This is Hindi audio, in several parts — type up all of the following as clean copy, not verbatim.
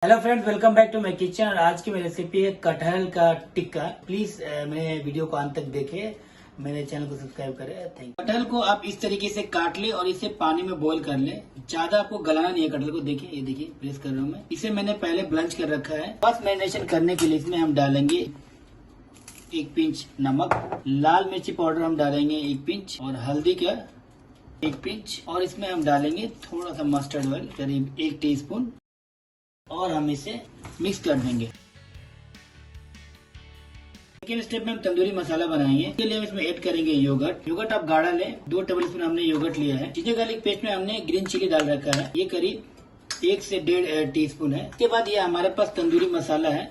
Hello friends, welcome back to my kitchen. और आज की मेरी रेसिपी है कटहल का टिक्का। प्लीज मेरे वीडियो को अंत तक देखें, मेरे चैनल को सब्सक्राइब करें। Thank you. कटहल को आप इस तरीके से काट ले और इसे पानी में बॉईल कर ले। ज्यादा आपको गलाना नहीं है कटहल को। देखिए, ये देखिए प्रेस कर रहा हूँ मैं। इसे मैंने पहले ब्लंच कर रखा है। बस मैरिनेशन करने के लिए इसमें हम डालेंगे 1 पिंच नमक, लाल मिर्ची पाउडर हम डालेंगे 1 पिंच, और हल्दी का 1 पिंच, और इसमें हम डालेंगे थोड़ा सा मस्टर्ड ऑयल करीब 1 टीस्पून, और हम इसे मिक्स कर देंगे। सेकेंड स्टेप में हम तंदूरी मसाला बनाएंगे। इसके लिए हम इसमें ऐड करेंगे योगर्ट। योगर्ट आप गाढ़ा लें, 2 टेबल स्पून हमने योगर्ट लिया है। जिंजर गार्लिक पेस्ट में हमने ग्रीन चिली डाल रखा है, ये करीब 1 से 1.5 टीस्पून है। इसके बाद ये हमारे पास तंदूरी मसाला है,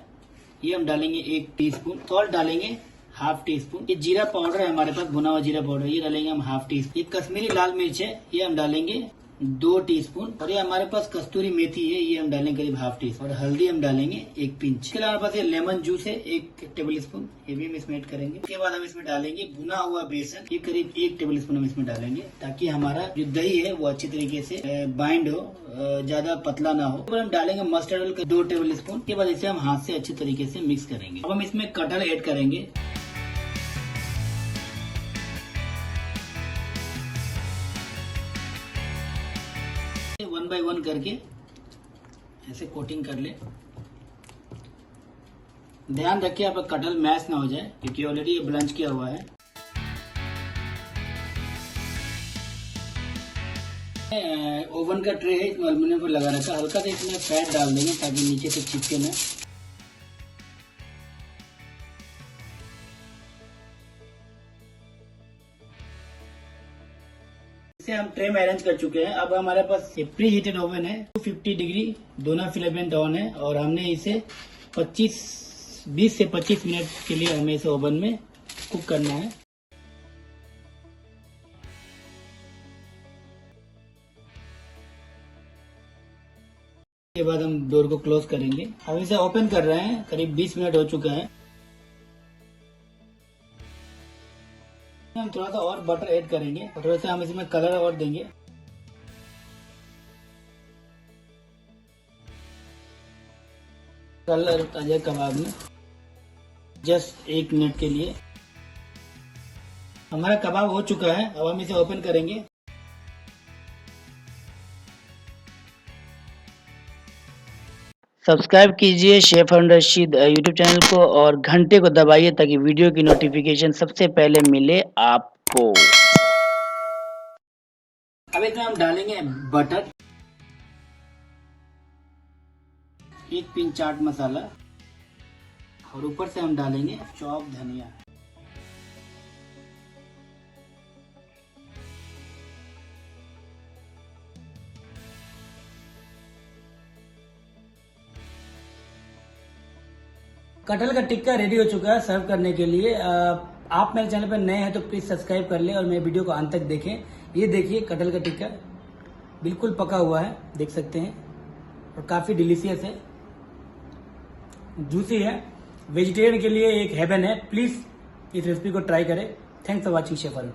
ये हम डालेंगे 1 टीस्पून। सॉल्ट डालेंगे 1/2 टीस्पून। ये जीरा पाउडर है हमारे पास, भुना हुआ जीरा पाउडर, ये डालेंगे हम 1/2 टीस्पून। ये कश्मीरी लाल मिर्च है, ये हम डालेंगे 2 टीस्पून। और ये हमारे पास कस्तूरी मेथी है, ये हम डालेंगे करीब 1/2 टीस्पून। और हल्दी हम डालेंगे 1 पिंच। इसके अलावा हमारे पास ये लेमन जूस है 1 टेबल स्पून, ये भी हम इसमें ऐड करेंगे। उसके बाद हम इसमें डालेंगे भुना हुआ बेसन, ये करीब 1 टेबल स्पून हम इसमें डालेंगे, ताकि हमारा जो दही है वो अच्छी तरीके से बाइंड हो, ज्यादा पतला ना हो। हम डालेंगे मस्टर्ड ऑयल 2 टेबल स्पून। के बाद इसे हम हाथ से अच्छी तरीके से मिक्स करेंगे। अब हम इसमें कटहल ऐड करेंगे। वन बाय वन करके ऐसे कोटिंग कर ले। ध्यान रखिए आपका कटहल मैश ना हो जाए, क्योंकि ऑलरेडी ये ब्लंच किया हुआ है। ओवन का ट्रे है, इसमें एल्युमिनियम पर लगा रखा है। हल्का सा इसमें फैट डाल देंगे ताकि नीचे से चिपके ना। इसे हम ट्रे में अरेंज कर चुके हैं। अब हमारे पास प्री हीटेड ओवन है, 250 डिग्री, दोनों फिलामेंट ऑन है, और हमने इसे 20 से 25 मिनट के लिए हमें इसे ओवन में कुक करना है। इसके बाद हम डोर को क्लोज करेंगे। अब इसे ओपन कर रहे हैं, करीब 20 मिनट हो चुका है। हम थोड़ा सा और बटर ऐड करेंगे, और थोड़ा सा हम इसमें कलर और देंगे। कलर ताजा कबाब में जस्ट 1 मिनट के लिए। हमारा कबाब हो चुका है। अब हम इसे ओपन करेंगे। सब्सक्राइब कीजिए शेफ रशीद यूट्यूब चैनल को, और घंटे को दबाइए ताकि वीडियो की नोटिफिकेशन सबसे पहले मिले आपको। अब इसमें हम डालेंगे बटर, 1 पिंच चाट मसाला, और ऊपर से हम डालेंगे चॉप धनिया। कटहल का टिक्का रेडी हो चुका है सर्व करने के लिए। आप मेरे चैनल पर नए हैं तो प्लीज सब्सक्राइब कर लें और मेरे वीडियो को अंत तक देखें। ये देखिए कटहल का टिक्का बिल्कुल पका हुआ है, देख सकते हैं, और काफी डिलीशियस है, जूसी है। वेजिटेरियन के लिए एक हेवन है। प्लीज इस रेसिपी को ट्राई करें। Thanks for watching chef Arun.